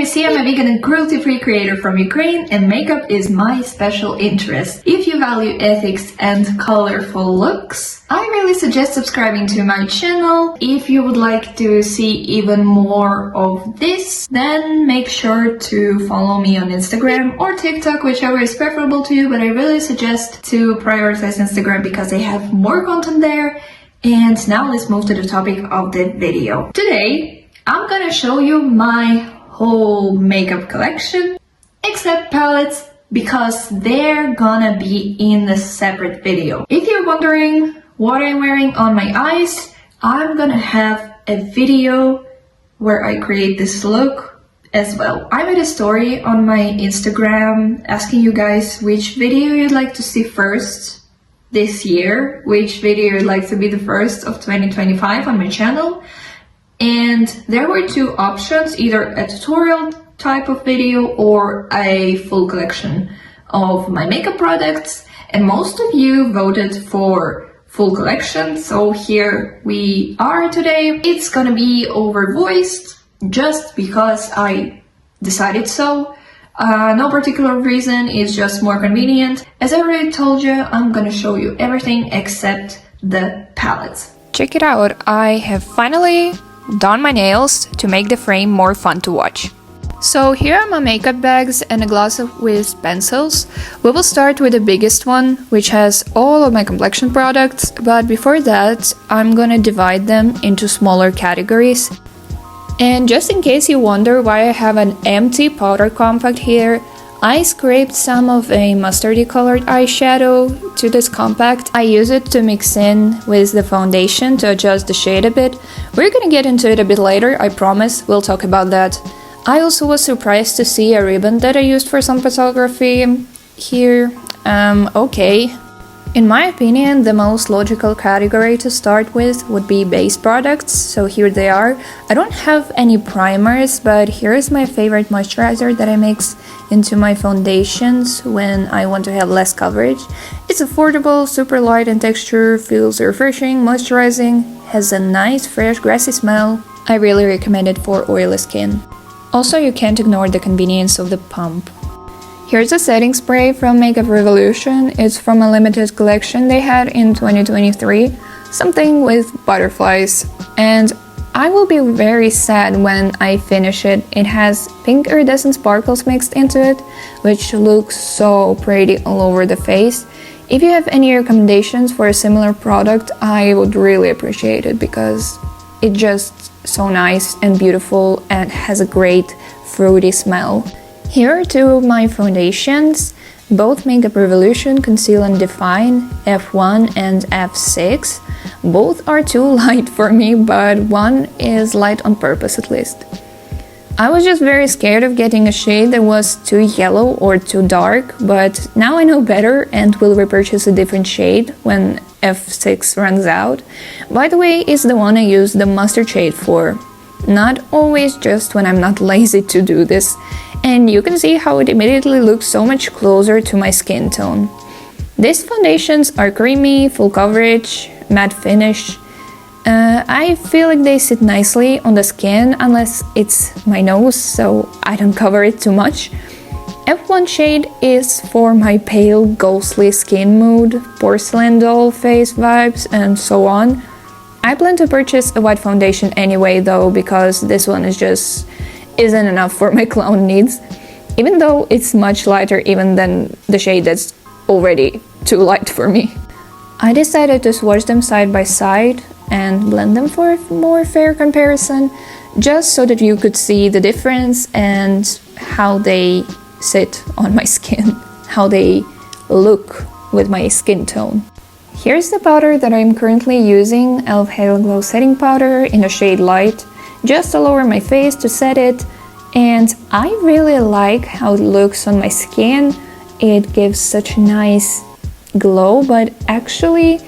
is Siia, I'm a vegan and cruelty-free creator from Ukraine, and makeup is my special interest. If you value ethics and colorful looks, I really suggest subscribing to my channel. If you would like to see even more of this, then make sure to follow me on Instagram or TikTok, whichever is preferable to you, but I really suggest to prioritize Instagram because I have more content there. And now let's move to the topic of the video. Today, I'm gonna show you my whole makeup collection, except palettes, because they're gonna be in a separate video. If you're wondering what I'm wearing on my eyes, I'm gonna have a video where I create this look as well. I made a story on my Instagram asking you guys which video you'd like to see first this year, which video you'd like to be the first of 2025 on my channel. And there were two options, either a tutorial type of video or a full collection of my makeup products, and most of you voted for full collection, so here we are today. It's gonna be over voiced just because I decided so. No particular reason, it's just more convenient. As I already told you, I'm gonna show you everything except the palettes. Check it out, I have finally done my nails to make the frame more fun to watch. So here are my makeup bags and a glass with pencils. We will start with the biggest one, which has all of my complexion products, but before that I'm gonna divide them into smaller categories. And just in case you wonder why I have an empty powder compact here, I scraped some of a mustardy colored eyeshadow to this compact. I use it to mix in with the foundation to adjust the shade a bit. We're gonna get into it a bit later, I promise, we'll talk about that. I also was surprised to see a ribbon that I used for some photography here. Okay. In my opinion, the most logical category to start with would be base products, so here they are. I don't have any primers, but here is my favorite moisturizer that I mix into my foundations when I want to have less coverage. It's affordable, super light in texture, feels refreshing, moisturizing, has a nice fresh grassy smell. I really recommend it for oily skin. Also, you can't ignore the convenience of the pump. Here's a setting spray from Makeup Revolution. It's from a limited collection they had in 2023, something with butterflies, and I will be very sad when I finish it. It has pink iridescent sparkles mixed into it, which looks so pretty all over the face. If you have any recommendations for a similar product, I would really appreciate it because it's just so nice and beautiful and has a great fruity smell. Here are two of my foundations, both Makeup Revolution Conceal and Define F1 and F6. Both are too light for me, but one is light on purpose at least. I was just very scared of getting a shade that was too yellow or too dark, but now I know better and will repurchase a different shade when F6 runs out. By the way, it's the one I use the mustard shade for. Not always, just when I'm not lazy to do this. And you can see how it immediately looks so much closer to my skin tone. These foundations are creamy, full coverage, matte finish. I feel like they sit nicely on the skin unless it's my nose, so I don't cover it too much. F1 shade is for my pale, ghostly skin mood, porcelain doll face vibes, and so on. I plan to purchase a white foundation anyway though, because this one isn't enough for my clown needs, even though it's much lighter even than the shade that's already too light for me. I decided to swatch them side by side and blend them for a more fair comparison, just so that you could see the difference and how they sit on my skin, how they look with my skin tone. Here's the powder that I'm currently using, e.l.f. Halo Glow Setting Powder in the shade Light, just all over my face to set it, and I really like how it looks on my skin. It gives such a nice glow, but actually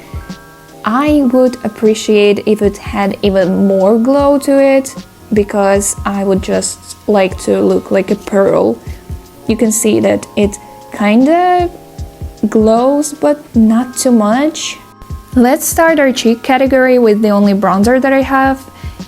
I would appreciate if it had even more glow to it, because I would just like to look like a pearl. You can see that it kinda glows, but not too much. Let's start our cheek category with the only bronzer that I have.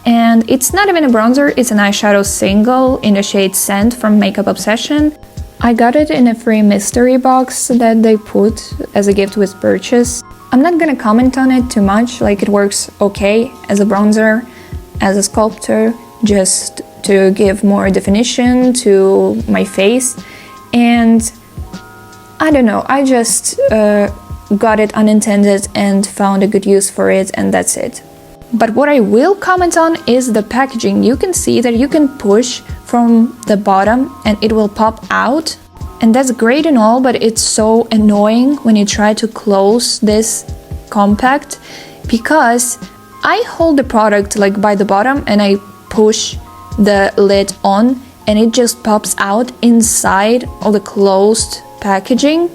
And it's not even a bronzer, it's an eyeshadow single in the shade Sand from Makeup Obsession. I got it in a free mystery box that they put as a gift with purchase. I'm not gonna comment on it too much, like it works okay as a bronzer, as a sculptor, just to give more definition to my face. And I don't know, I just got it unintended and found a good use for it, and that's it. But what I will comment on is the packaging. You can see that you can push from the bottom and it will pop out. And that's great and all, but it's so annoying when you try to close this compact, because I hold the product like by the bottom and I push the lid on and it just pops out inside of the closed packaging.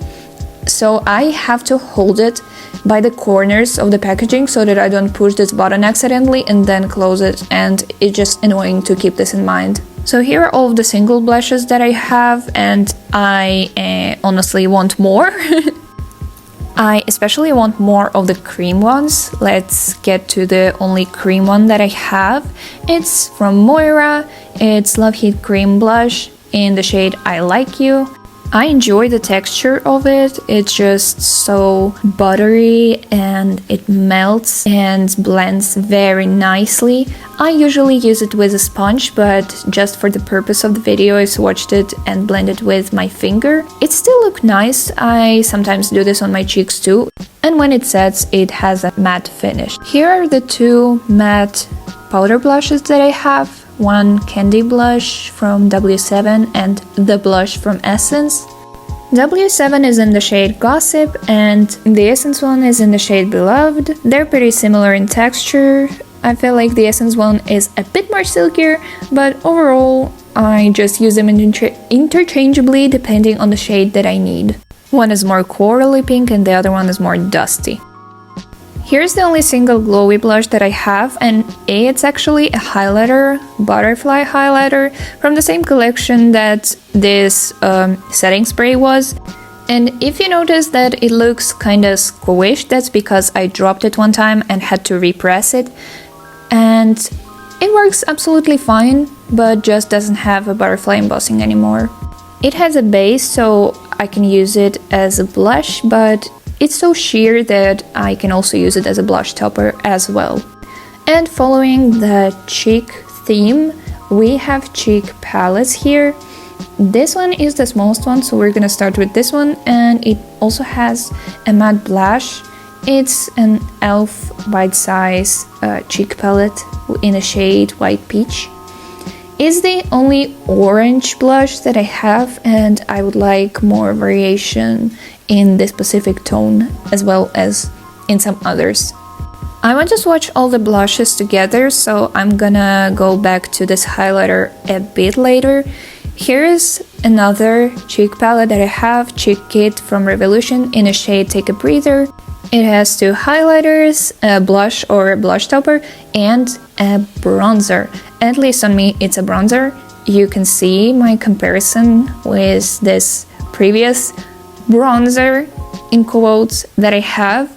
So I have to hold it by the corners of the packaging so that I don't push this button accidentally and then close it, and it's just annoying to keep this in mind. So here are all of the single blushes that I have, and I honestly want more. I especially want more of the cream ones. Let's get to the only cream one that I have. It's from Moira. It's Love Heat Cream Blush in the shade I Like You. I enjoy the texture of it. It's just so buttery and it melts and blends very nicely. I usually use it with a sponge, but just for the purpose of the video I swatched it and blended with my finger. It still looks nice. I sometimes do this on my cheeks too. And when it sets, it has a matte finish. Here are the two matte powder blushes that I have. One candy blush from W7 and the blush from Essence. W7 is in the shade Gossip and the Essence one is in the shade Beloved. They're pretty similar in texture. I feel like the Essence one is a bit more silkier, but overall I just use them interchangeably depending on the shade that I need. One is more corally pink and the other one is more dusty. Here's the only single glowy blush that I have, and it's actually a highlighter, butterfly highlighter, from the same collection that this setting spray was. And if you notice that it looks kinda squished, that's because I dropped it one time and had to repress it. And it works absolutely fine, but just doesn't have a butterfly embossing anymore. It has a base, so I can use it as a blush, but it's so sheer that I can also use it as a blush topper as well. And following the cheek theme, we have cheek palettes here. This one is the smallest one, so we're gonna start with this one, and it also has a matte blush. It's an e.l.f. bite-size cheek palette in a shade White Peach. It's the only orange blush that I have, and I would like more variation in this specific tone as well as in some others. I want to swatch all the blushes together, so I'm gonna go back to this highlighter a bit later. Here is another cheek palette that I have, Cheek Kit from Revolution in a shade Take a Breather. It has two highlighters, a blush or a blush topper, and a bronzer. At least on me it's a bronzer. You can see my comparison with this previous bronzer in quotes that I have,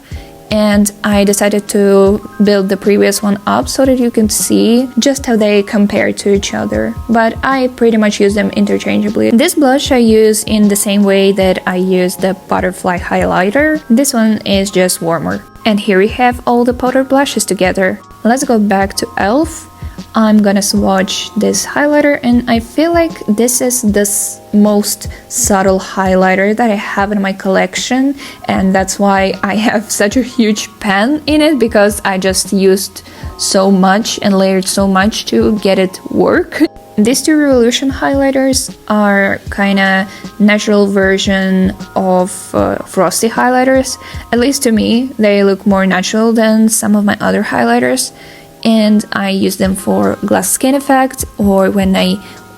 and I decided to build the previous one up so that you can see just how they compare to each other, but I pretty much use them interchangeably. This blush I use in the same way that I use the butterfly highlighter. This one is just warmer. And here we have all the powder blushes together. Let's go back to e.l.f. I'm gonna swatch this highlighter, and I feel like this is the most subtle highlighter that I have in my collection, and that's why I have such a huge pan in it, because I just used so much and layered so much to get it work. These two Revolution highlighters are kinda natural version of frosty highlighters. At least to me, they look more natural than some of my other highlighters. And I use them for glass skin effect or when I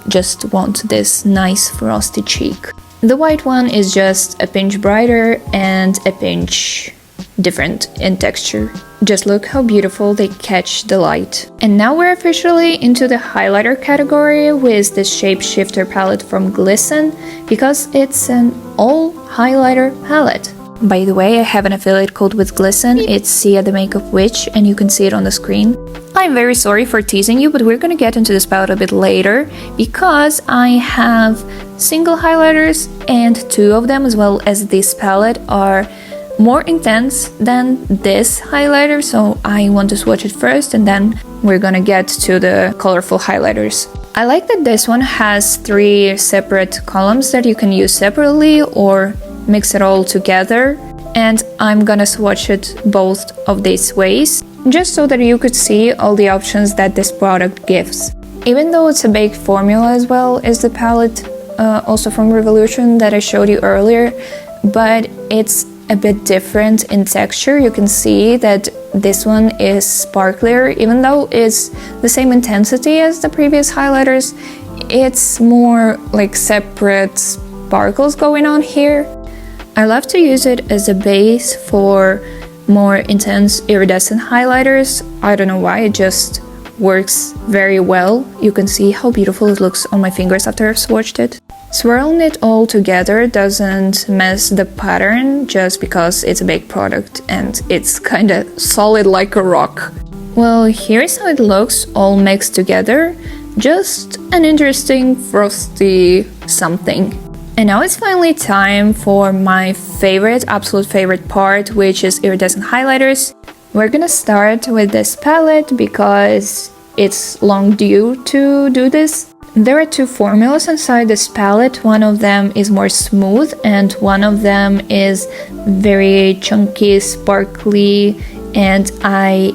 just want this nice frosty cheek. The white one is just a pinch brighter and a pinch different in texture. Just look how beautiful they catch the light. And now we're officially into the highlighter category with this Shapeshifter palette from Glisten, because it's an all highlighter palette. By the way, I have an affiliate code with Glisten. It's Siia the Makeup Witch, and you can see it on the screen. I'm very sorry for teasing you, but we're gonna get into this palette a bit later because I have single highlighters, and two of them, as well as this palette, are more intense than this highlighter, so I want to swatch it first and then we're gonna get to the colorful highlighters. I like that this one has 3 separate columns that you can use separately or mix it all together, and I'm gonna swatch it both of these ways just so that you could see all the options that this product gives. Even though it's a baked formula as well as the palette also from Revolution that I showed you earlier, but it's a bit different in texture. You can see that this one is sparklier. Even though it's the same intensity as the previous highlighters, it's more like separate sparkles going on here. I love to use it as a base for more intense iridescent highlighters. I don't know why, it just works very well. You can see how beautiful it looks on my fingers after I've swatched it. Swirling it all together doesn't mess the pattern just because it's a baked product and it's kinda solid like a rock. Well, here's how it looks all mixed together. Just an interesting frosty something. And now it's finally time for my favorite, absolute favorite part, which is iridescent highlighters. We're gonna start with this palette because it's long due to do this. There are 2 formulas inside this palette. One of them is more smooth and one of them is very chunky, sparkly, and I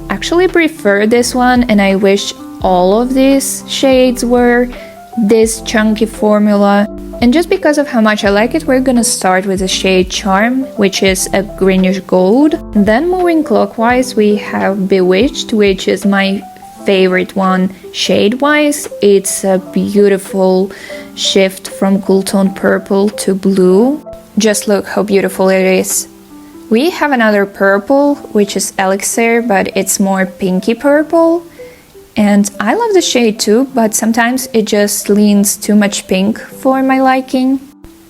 actually prefer this one, and I wish all of these shades were this chunky formula. And just because of how much I like it, we're gonna start with the shade Charm, which is a greenish gold. Then moving clockwise, we have Bewitched, which is my favorite one shade-wise. It's a beautiful shift from cool tone purple to blue. Just look how beautiful it is. We have another purple, which is Elixir, but it's more pinky purple. And I love the shade too, but sometimes it just leans too much pink for my liking.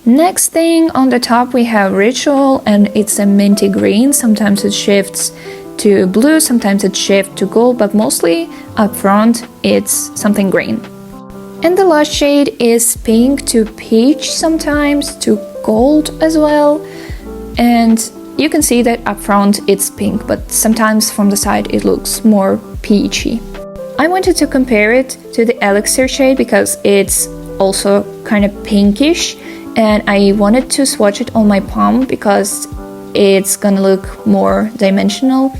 Next thing on the top we have Ritual, and it's a minty green. Sometimes it shifts to blue, sometimes it shifts to gold, but mostly up front it's something green. And the last shade is pink to peach, sometimes to gold as well. And you can see that up front it's pink, but sometimes from the side it looks more peachy. I wanted to compare it to the Elixir shade because it's also kind of pinkish, and I wanted to swatch it on my palm because it's gonna look more dimensional.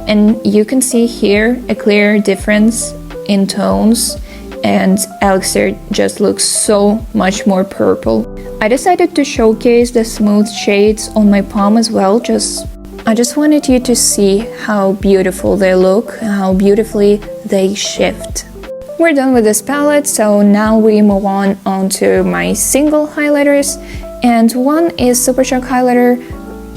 And you can see here a clear difference in tones, and Elixir just looks so much more purple. I decided to showcase the smooth shades on my palm as well. I just wanted you to see how beautiful they look and how beautifully they shift. We're done with this palette, so now we move on to my single highlighters. And one is Super Shock highlighter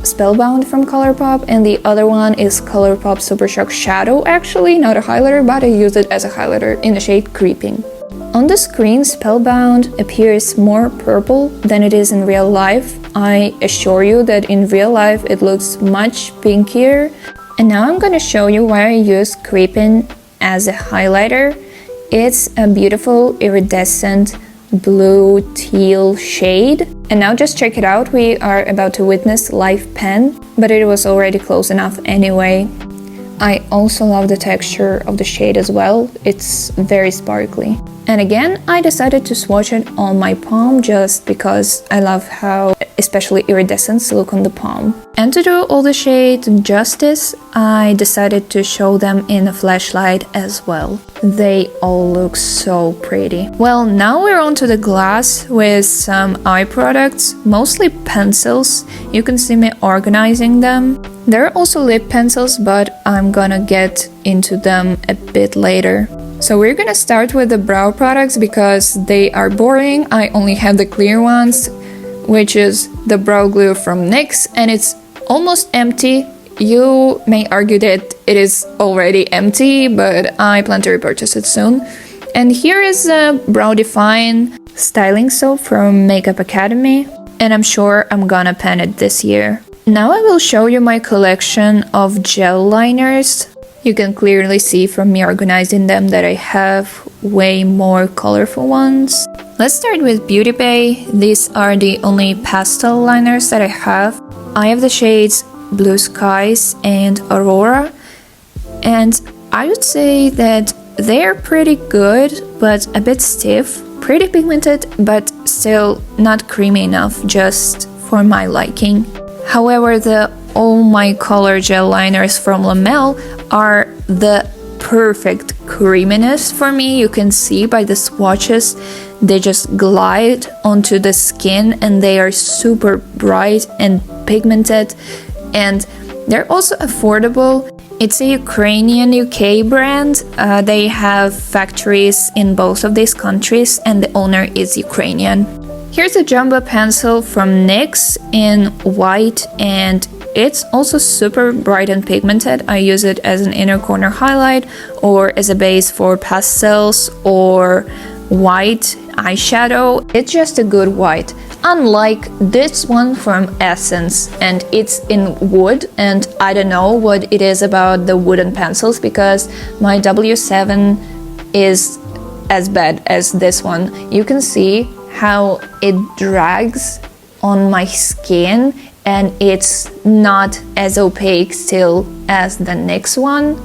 Spellbound from Colourpop, and the other one is Colourpop Super Shock Shadow, actually not a highlighter, but I use it as a highlighter in the shade Creeping. On the screen, Spellbound appears more purple than it is in real life. I assure you that in real life it looks much pinkier. And now I'm gonna show you why I use Creeping as a highlighter. It's a beautiful iridescent blue teal shade. And now just check it out, we are about to witness live pen, but it was already close enough anyway. I also love the texture of the shade as well, it's very sparkly. And again, I decided to swatch it on my palm just because I love how especially iridescents look on the palm. And to do all the shades justice, I decided to show them in a flashlight as well. They all look so pretty. Well, now we're on to the glass with some eye products, mostly pencils. You can see me organizing them. There are also lip pencils, but I'm gonna get into them a bit later. So we're gonna start with the brow products because they are boring. I only have the clear ones, which is the brow glue from NYX, and it's almost empty. You may argue that it is already empty, but I plan to repurchase it soon. And here is a Brow Define styling soap from Makeup Academy, and I'm sure I'm gonna pan it this year. Now I will show you my collection of gel liners. You can clearly see from me organizing them that I have way more colorful ones. Let's start with Beauty Bay. These are the only pastel liners that I have. I have the shades Blue Skies and Aurora, and I would say that they're pretty good, but a bit stiff, pretty pigmented, but still not creamy enough, just for my liking. However, the All My Color gel liners from Lamel are the perfect creaminess for me. You can see by the swatches, they just glide onto the skin and they are super bright and pigmented, and they're also affordable. It's a Ukrainian UK brand. They have factories in both of these countries and the owner is Ukrainian. Here's a jumbo pencil from NYX in white, and it's also super bright and pigmented. I use it as an inner corner highlight or as a base for pastels or white eyeshadow. It's just a good white. Unlike this one from Essence, and it's in wood, and I don't know what it is about the wooden pencils because my W7 is as bad as this one. You can see how it drags on my skin and it's not as opaque still as the NYX one.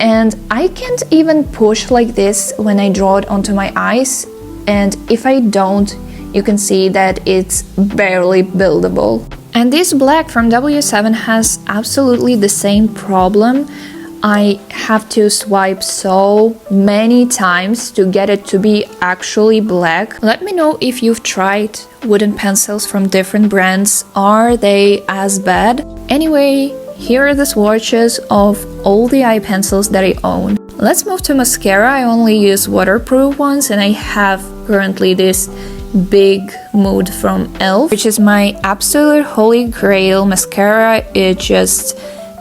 And I can't even push like this when I draw it onto my eyes, and if I don't, you can see that it's barely buildable. And this black from W7 has absolutely the same problem. I have to swipe so many times to get it to be actually black. Let me know if you've tried wooden pencils from different brands. Are they as bad? Anyway, here are the swatches of all the eye pencils that I own. Let's move to mascara. I only use waterproof ones, and I have currently this Big Mood from e.l.f., which is my absolute holy grail mascara. It's just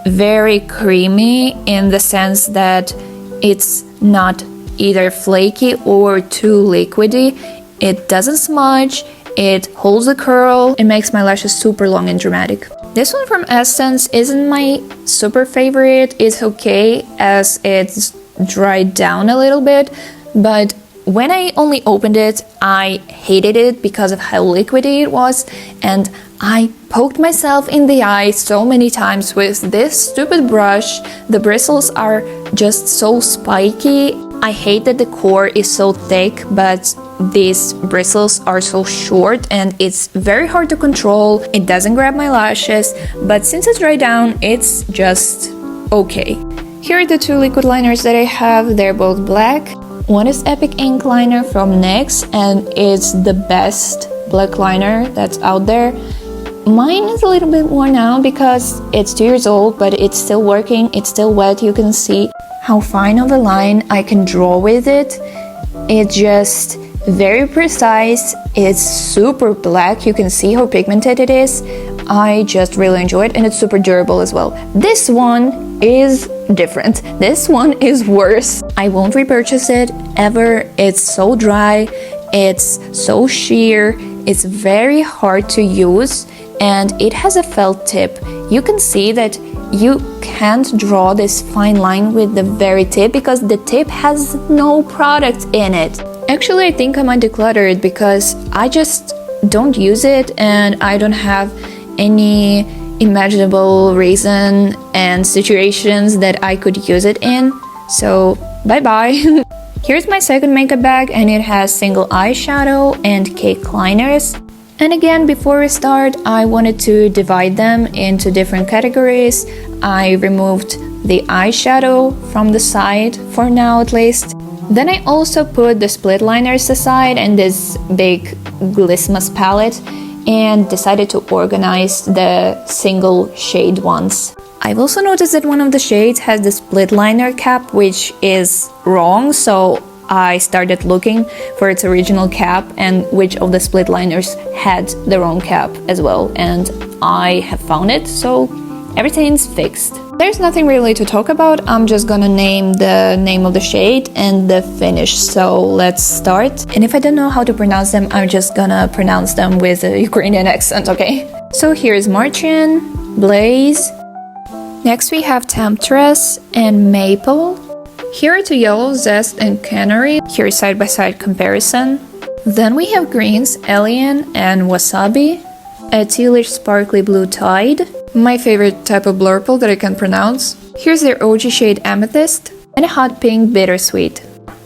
very creamy in the sense that it's not either flaky or too liquidy. It doesn't smudge, it holds a curl, it makes my lashes super long and dramatic. This one from Essence isn't my super favorite. It's okay as it's dried down a little bit, but when I only opened it, I hated it because of how liquidy it was, and I poked myself in the eye so many times with this stupid brush. The bristles are just so spiky. I hate that the core is so thick, but these bristles are so short and it's very hard to control. It doesn't grab my lashes, but since it's dried down, it's just okay. Here are the two liquid liners that I have. They're both black. One is Epic Ink Liner from NYX, and it's the best black liner that's out there. Mine is a little bit worn out because it's 2 years old, but it's still working, it's still wet. You can see how fine of a line I can draw with it. It's just very precise, it's super black, you can see how pigmented it is. I just really enjoy it, and it's super durable as well. This one is different. This one is worse. I won't repurchase it ever. It's so dry, it's so sheer, it's very hard to use, and it has a felt tip. You can see that you can't draw this fine line with the very tip because the tip has no product in it. Actually, I think I might declutter it because I just don't use it and I don't have any imaginable reason and situations that I could use it in. So, bye-bye. Here's my second makeup bag, and it has single eyeshadow and cake liners. And again, before we start, I wanted to divide them into different categories. I removed the eyeshadow from the side, for now at least. Then I also put the split liners aside and this big Glisten palette, and decided to organize the single shade ones. I've also noticed that one of the shades has the split liner cap, which is wrong, so I started looking for its original cap and which of the split liners had the wrong cap as well, and I have found it, so everything's fixed. There's nothing really to talk about. I'm just gonna name the name of the shade and the finish, so let's start. And if I don't know how to pronounce them, I'm just gonna pronounce them with a Ukrainian accent, okay? So here's Martin, Blaze. Next we have Temptress and Maple. Here are two yellow, Zest and Canary. Here is side-by-side comparison. Then we have greens, Alien and Wasabi. A tealish sparkly blue Tide. My favorite type of blurple that I can pronounce. Here's their OG shade Amethyst. And a hot pink Bittersweet.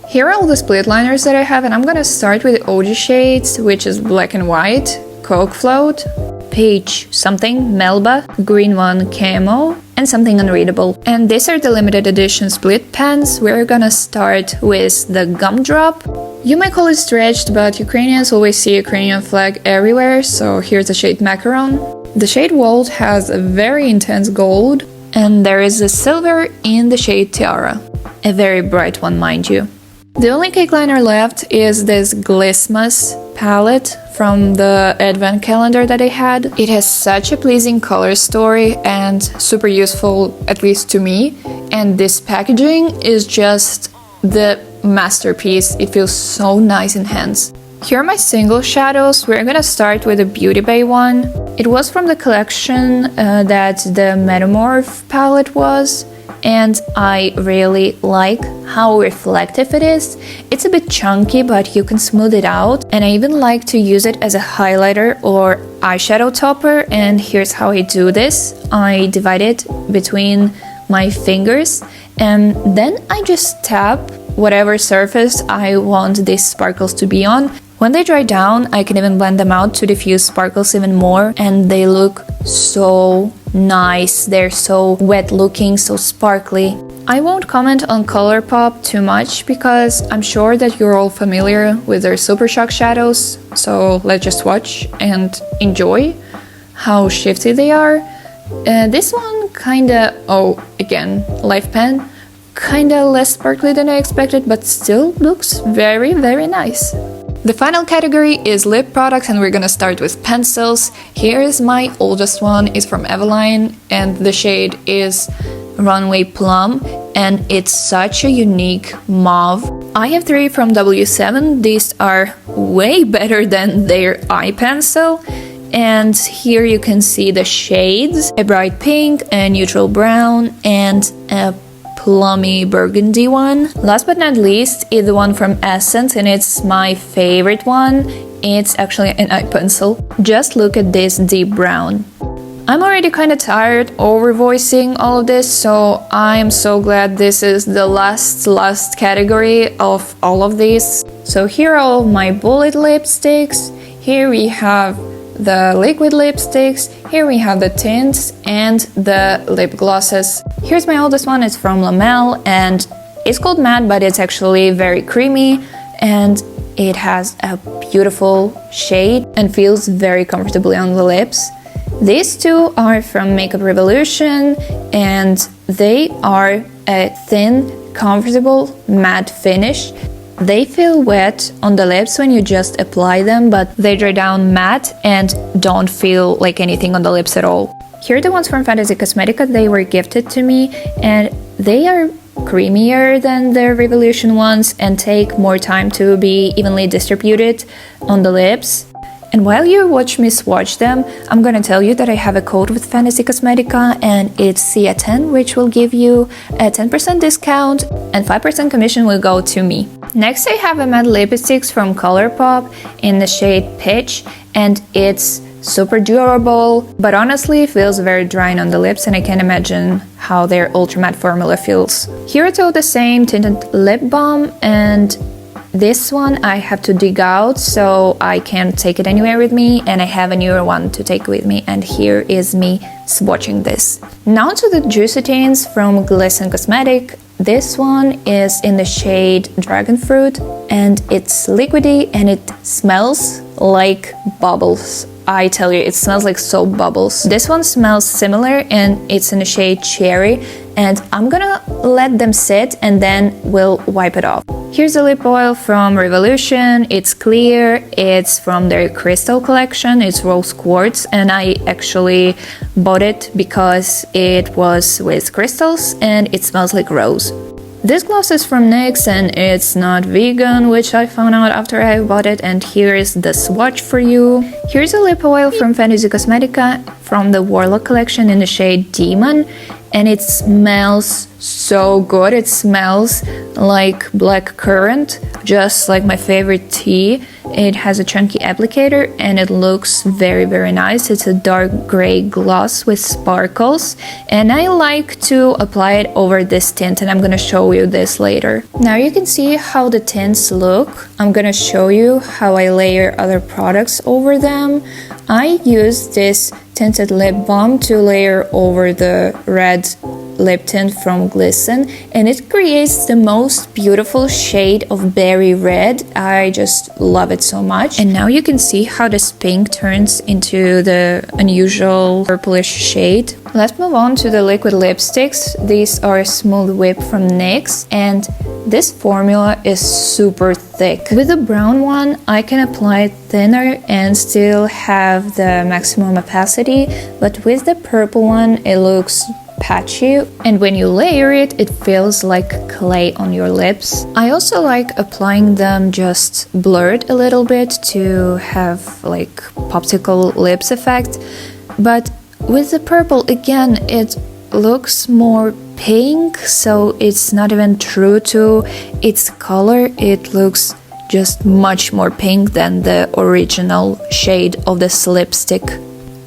Here are all the split liners that I have, and I'm gonna start with the OG shades, which is Black and White, Coke Float, Peach something, Melba, green one Camo, and something unreadable. And these are the limited edition split pens. We're gonna start with the Gumdrop. You might call it stretched, but Ukrainians always see a Ukrainian flag everywhere, so here's the shade Macaron. The shade Walt has a very intense gold, and there is a silver in the shade Tiara. A very bright one, mind you. The only cake liner left is this Glistmas palette from the advent calendar that I had. It has such a pleasing color story and super useful, at least to me. And this packaging is just the masterpiece. It feels so nice in hands. Here are my single shadows. We're gonna start with the Beauty Bay one. It was from the collection that the Metamorph palette was. And I really like how reflective it is. It's a bit chunky, but you can smooth it out. And I even like to use it as a highlighter or eyeshadow topper. And here's how I do this. I divide it between my fingers and then I just tap whatever surface I want these sparkles to be on. When they dry down, I can even blend them out to diffuse sparkles even more, and they look so nice. They're so wet looking, so sparkly. I won't comment on ColourPop too much because I'm sure that you're all familiar with their Super Shock shadows, so let's just watch and enjoy how shifty they are. This one kinda, again, Life Pen, kinda less sparkly than I expected, but still looks very, very nice. The final category is lip products, and we're gonna start with pencils. Here is my oldest one, it's from Eveline, and the shade is Runway Plum, and it's such a unique mauve. I have 3 from W7, these are way better than their eye pencil. And here you can see the shades, a bright pink, a neutral brown, and a plummy burgundy one. Last but not least is the one from Essence, and it's my favorite one. It's actually an eye pencil. Just look at this deep brown. I'm already kind of tired over voicing all of this, so I'm so glad this is the last category of all of these. So here are all my bullet lipsticks. Here we have the liquid lipsticks, here we have the tints and the lip glosses. Here's my oldest one, it's from Lamel, and it's called Matte, but it's actually very creamy, and it has a beautiful shade and feels very comfortably on the lips. These two are from Makeup Revolution, and they are a thin, comfortable matte finish. They feel wet on the lips when you just apply them, but they dry down matte and don't feel like anything on the lips at all. Here are the ones from Fantasy Cosmetica. They were gifted to me, and they are creamier than the Revolution ones and take more time to be evenly distributed on the lips. And while you watch me swatch them, I'm gonna tell you that I have a code with Fantasy Cosmetica, and it's SIIA10, which will give you a 10% discount and 5% commission will go to me. Next I have a matte lipsticks from ColourPop in the shade Pitch, and it's super durable, but honestly feels very drying on the lips, and I can't imagine how their ultra matte formula feels. Here it's all the same tinted lip balm, and this one I have to dig out, so I can't take it anywhere with me, and I have a newer one to take with me, and here is me swatching this. Now to the Juicy Tints from Glisten Cosmetic. This one is in the shade Dragon Fruit, and it's liquidy and it smells like bubbles. I tell you, it smells like soap bubbles. This one smells similar, and it's in the shade Cherry, and I'm gonna let them sit and then we'll wipe it off. Here's the lip oil from Revolution. It's clear, it's from their Crystal collection, it's rose quartz, and I actually bought it because it was with crystals and it smells like rose. This gloss is from NYX and it's not vegan, which I found out after I bought it, and here is the swatch for you. Here's a lip oil from Cosmetica from the Warlock collection in the shade Demon, and it smells so good. It smells like black currant, just like my favorite tea. It has a chunky applicator and it looks very, very nice. It's a dark gray gloss with sparkles, and I like to apply it over this tint, and I'm gonna show you this later. Now you can see how the tints look. I'm gonna show you how I layer other products over them. I use this tinted lip balm to layer over the red lip tint from Glisten, and it creates the most beautiful shade of berry red. I just love it so much. And now you can see how this pink turns into the unusual purplish shade. Let's move on to the liquid lipsticks. These are Smooth Whip from NYX, and this formula is super thick. With the brown one, I can apply it thinner and still have the maximum opacity, but with the purple one, it looks patchy, and when you layer it, it feels like clay on your lips. I also like applying them just blurred a little bit to have like popsicle lips effect, but with the purple, again, it looks more pink, so it's not even true to its color. It looks just much more pink than the original shade of this lipstick.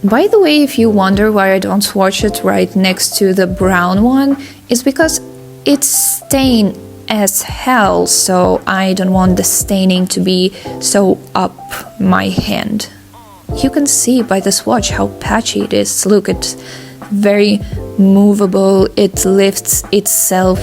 By the way, if you wonder why I don't swatch it right next to the brown one, it's because it's stained as hell, so I don't want the staining to be so up my hand. You can see by the swatch how patchy it is. Look, it's very movable. It lifts itself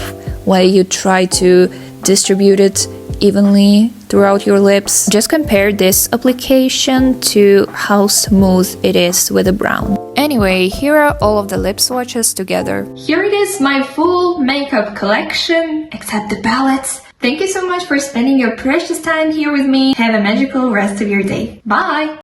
while you try to distribute it evenly throughout your lips. Just compare this application to how smooth it is with the brown. Anyway, here are all of the lip swatches together. Here it is, my full makeup collection, except the palettes. Thank you so much for spending your precious time here with me. Have a magical rest of your day. Bye!